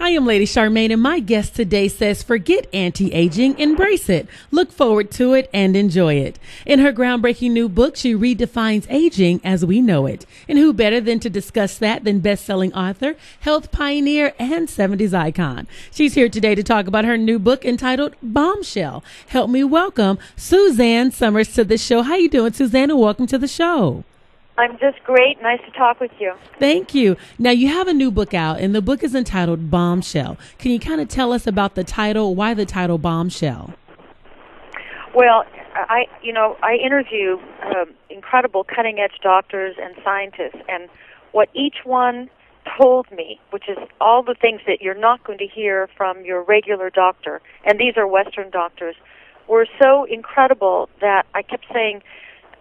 I am Lady Charmaine, and my guest today says, forget anti-aging, embrace it. Look forward to it and enjoy it. In her groundbreaking new book, she redefines aging as we know it. And who better than to discuss that than best-selling author, health pioneer, and 70s icon. She's here today to talk about her new book entitled Bombshell. Help me welcome Suzanne Somers to the show. How you doing, Suzanne, and welcome to the show. I'm just great. Nice to talk with you. Thank you. Now, you have a new book out, and the book is entitled Bombshell. Can you kind of tell us about the title? Why the title Bombshell? Well, I interview incredible cutting-edge doctors and scientists, and what each one told me, which is all the things that you're not going to hear from your regular doctor, and these are Western doctors, were so incredible that I kept saying,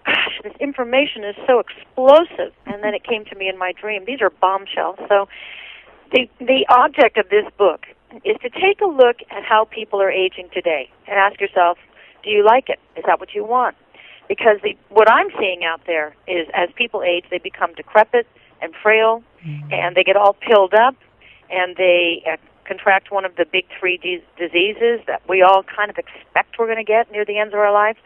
gosh, this information is so explosive. And then it came to me in my dream. These are bombshells. So the object of this book is to take a look at how people are aging today and ask yourself, do you like it? Is that what you want? Because what I'm seeing out there is as people age, they become decrepit and frail, and they get all pilled up, and they contract one of the big three diseases that we all kind of expect we're going to get near the ends of our life.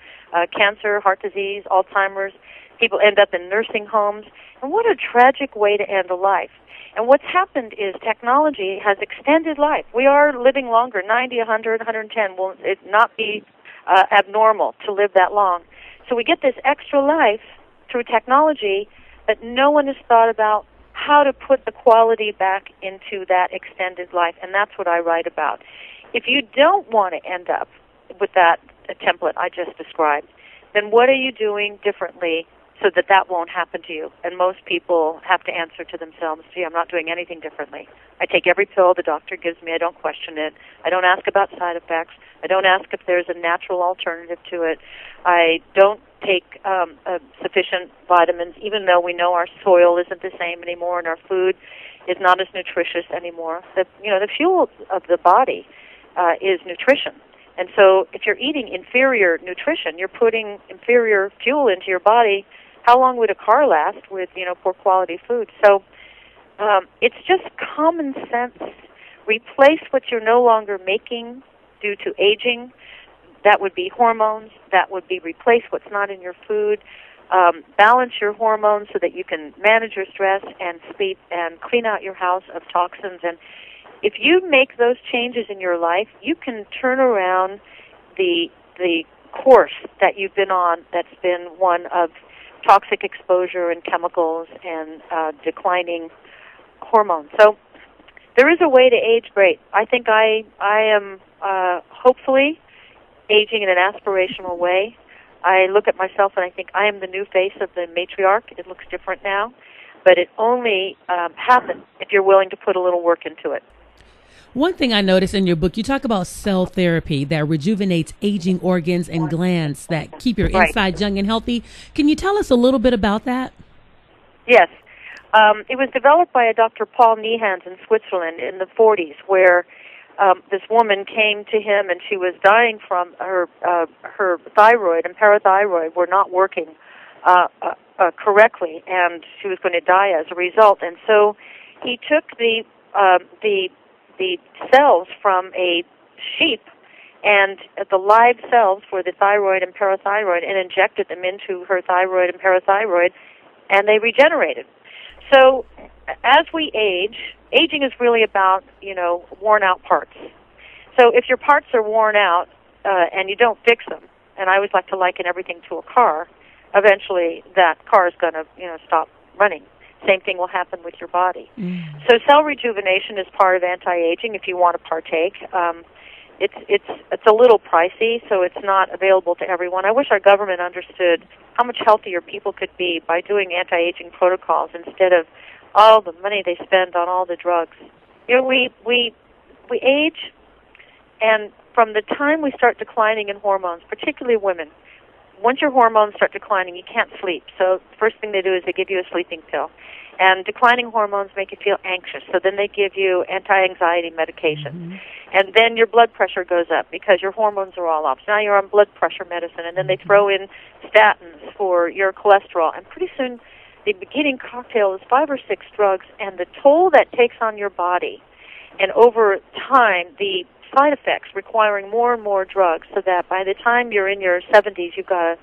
Cancer, heart disease, Alzheimer's. People end up in nursing homes. And what a tragic way to end a life. And what's happened is technology has extended life. We are living longer, 90, 100, 110. Will it not be abnormal to live that long? So we get this extra life through technology, but no one has thought about how to put the quality back into that extended life, and that's what I write about. If you don't want to end up with that template I just described, then what are you doing differently so that that won't happen to you? And most people have to answer to themselves, gee, I'm not doing anything differently. I take every pill the doctor gives me. I don't question it. I don't ask about side effects. I don't ask if there's a natural alternative to it. I don't take sufficient vitamins, even though we know our soil isn't the same anymore and our food is not as nutritious anymore. The fuel of the body is nutrition. And so if you're eating inferior nutrition, you're putting inferior fuel into your body. How long would a car last with, poor quality food? So it's just common sense. Replace what you're no longer making due to aging. That would be hormones. That would be replace what's not in your food. Balance your hormones so that you can manage your stress and sleep and clean out your house of toxins. And if you make those changes in your life, you can turn around the course that you've been on that's been one of toxic exposure and chemicals and declining hormones. So there is a way to age great. I think I am hopefully aging in an aspirational way. I look at myself and I think I am the new face of the matriarch. It looks different now, but it only happens if you're willing to put a little work into it. One thing I noticed in your book, you talk about cell therapy that rejuvenates aging organs and glands that keep your insides young and healthy. Can you tell us a little bit about that? Yes. It was developed by a Dr. Paul Nehans in Switzerland in the 40s, where this woman came to him and she was dying from her thyroid and parathyroid were not working correctly, and she was going to die as a result. And so he took the cells from a sheep and the live cells for the thyroid and parathyroid and injected them into her thyroid and parathyroid, and they regenerated. So as we age, aging is really about, worn out parts. So if your parts are worn out and you don't fix them, and I always like to liken everything to a car, eventually that car is going to, stop running. Same thing will happen with your body. So cell rejuvenation is part of anti-aging if you want to partake. It's a little pricey, so it's not available to everyone. I wish our government understood how much healthier people could be by doing anti-aging protocols instead of all the money they spend on all the drugs. We age, and from the time we start declining in hormones, particularly women, once your hormones start declining, you can't sleep. So the first thing they do is they give you a sleeping pill. And declining hormones make you feel anxious, so then they give you anti-anxiety medication. And then your blood pressure goes up because your hormones are all off. So now you're on blood pressure medicine, and then they throw in statins for your cholesterol. And pretty soon the beginning cocktail is 5 or 6 drugs, and the toll that takes on your body And over time, the side effects requiring more and more drugs, so that by the time you're in your 70s, you've got a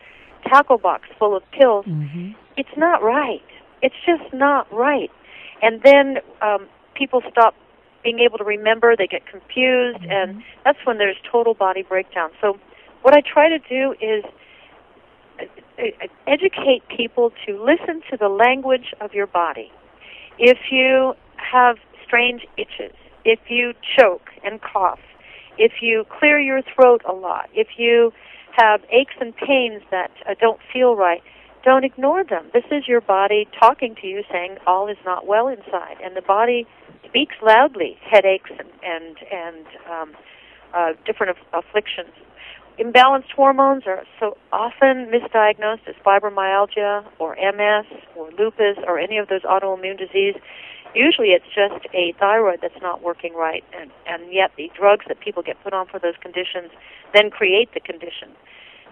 tackle box full of pills. Mm-hmm. It's not right. It's just not right. And then people stop being able to remember. They get confused, mm-hmm. and that's when there's total body breakdown. So what I try to do is educate people to listen to the language of your body. If you have strange itches, if you choke and cough, if you clear your throat a lot, if you have aches and pains that don't feel right, don't ignore them. This is your body talking to you, saying all is not well inside. And the body speaks loudly, headaches and different afflictions. Imbalanced hormones are so often misdiagnosed as fibromyalgia or MS or lupus or any of those autoimmune diseases. Usually it's just a thyroid that's not working right, and yet the drugs that people get put on for those conditions then create the condition.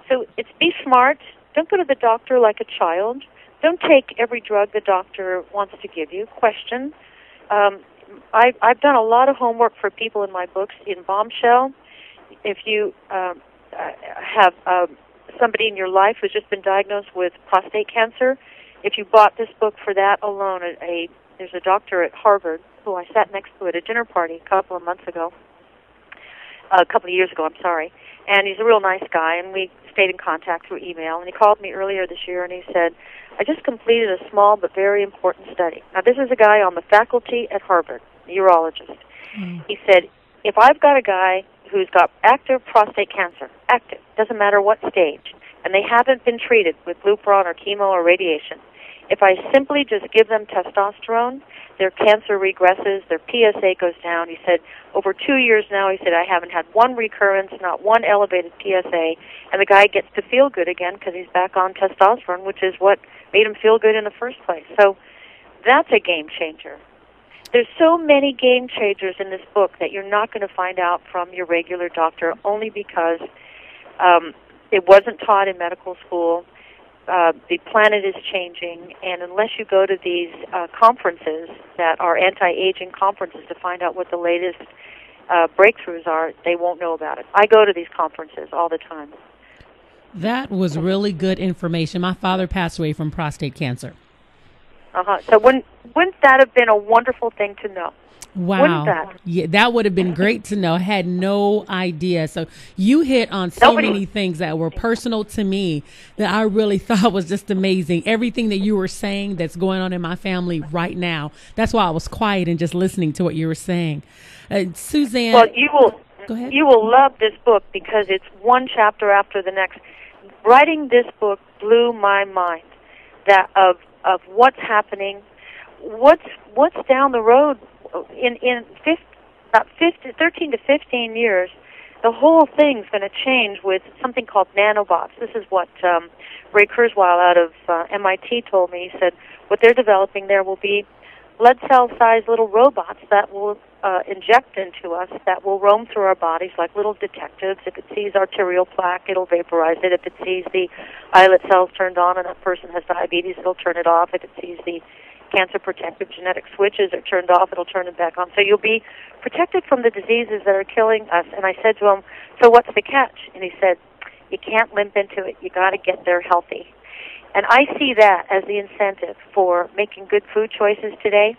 So it's be smart. Don't go to the doctor like a child. Don't take every drug the doctor wants to give you. Question. I've done a lot of homework for people in my books in Bombshell. If you have somebody in your life who's just been diagnosed with prostate cancer, if you bought this book for that alone, there's a doctor at Harvard who I sat next to at a dinner party a couple of years ago, and he's a real nice guy, and we stayed in contact through email, and he called me earlier this year, and he said, I just completed a small but very important study. Now, this is a guy on the faculty at Harvard, a urologist. Mm. He said, if I've got a guy who's got active prostate cancer, active, doesn't matter what stage, and they haven't been treated with Lupron or chemo or radiation, if I simply just give them testosterone, their cancer regresses, their PSA goes down. He said, over 2 years now, he said, I haven't had one recurrence, not one elevated PSA, and the guy gets to feel good again because he's back on testosterone, which is what made him feel good in the first place. So that's a game changer. There's so many game changers in this book that you're not going to find out from your regular doctor, only because it wasn't taught in medical school. The planet is changing, and unless you go to these conferences that are anti-aging conferences to find out what the latest breakthroughs are, they won't know about it. I go to these conferences all the time. That was really good information. My father passed away from prostate cancer. So wouldn't that have been a wonderful thing to know? Wow. Wouldn't that? Yeah, that would have been great to know. I had no idea. So you hit on so many things that were personal to me that I really thought was just amazing. Everything that you were saying that's going on in my family right now. That's why I was quiet and just listening to what you were saying. Suzanne. Well, go ahead. You will love this book because it's one chapter after the next. Writing this book blew my mind that of what's happening, what's down the road. In 13 to 15 years, the whole thing's going to change with something called nanobots. This is what Ray Kurzweil out of MIT told me. He said what they're developing there will be blood cell-sized little robots that will inject into us, that will roam through our bodies like little detectives. If it sees arterial plaque, it'll vaporize it. If it sees the islet cells turned on and that person has diabetes, it'll turn it off. If it sees the cancer protective genetic switches are turned off, it'll turn it back on. So you'll be protected from the diseases that are killing us. And I said to him, so what's the catch? And he said, you can't limp into it. You got to get there healthy. And I see that as the incentive for making good food choices today.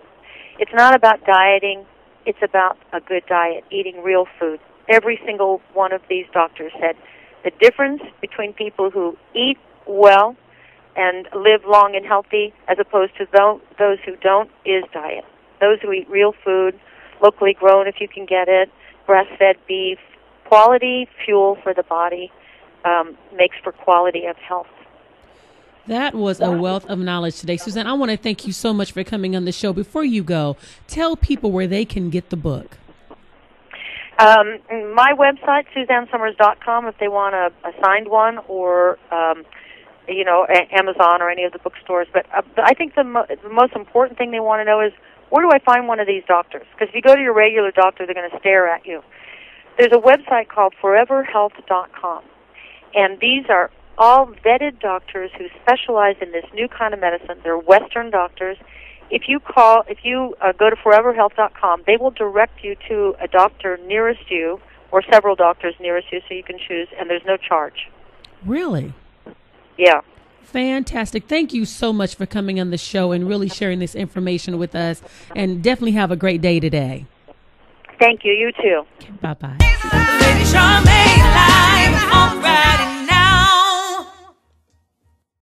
It's not about dieting. It's about a good diet, eating real food. Every single one of these doctors said the difference between people who eat well and live long and healthy as opposed to those who don't is diet. Those who eat real food, locally grown if you can get it, grass-fed beef, quality fuel for the body makes for quality of health. That was a wealth of knowledge today. Suzanne, I want to thank you so much for coming on the show. Before you go, tell people where they can get the book. My website, SuzanneSomers.com, if they want a signed one, or Amazon or any of the bookstores. But I think the most important thing they want to know is, where do I find one of these doctors? Because if you go to your regular doctor, they're going to stare at you. There's a website called foreverhealth.com, and these are all vetted doctors who specialize in this new kind of medicine. They're Western doctors, if you go to foreverhealth.com, they will direct you to a doctor nearest you or several doctors nearest you so you can choose, and there's no charge. Really? Yeah. Fantastic. Thank you so much for coming on the show and really sharing this information with us, and definitely have a great day today. Thank you. You too. Bye-bye. Lady Charmaine.